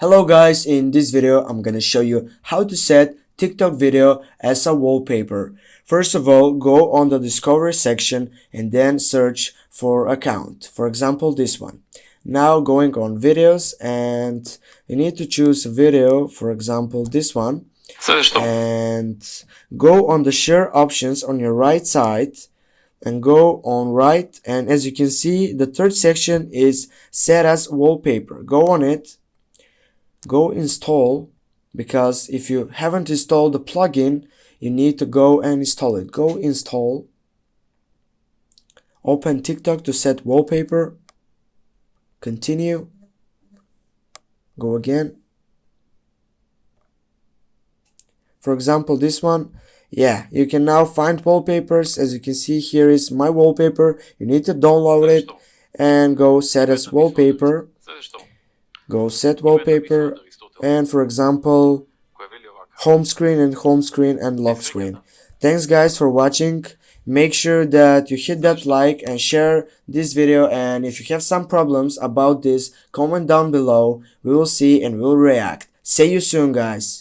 Hello guys, in this video I'm gonna show you how to set TikTok video as a wallpaper. First of all, go on the discovery section and then search for account. For example, this one. Now going on videos, and you need to choose a video, for example this one, and go on the share options on your right side and go on right, and as you can see the third section is set as wallpaper. Go on it, go install, because if you haven't installed the plugin you need to go and install it. Go install, open TikTok to set wallpaper, continue, go again. For example this one, yeah, you can now find wallpapers. As you can see, here is my wallpaper. You need to download it and go set as wallpaper. Go set wallpaper, and for example home screen and lock screen. Thanks guys for watching. Make sure that you hit that like and share this video, and if you have some problems about this, comment down below. We will see and we'll react. See you soon guys.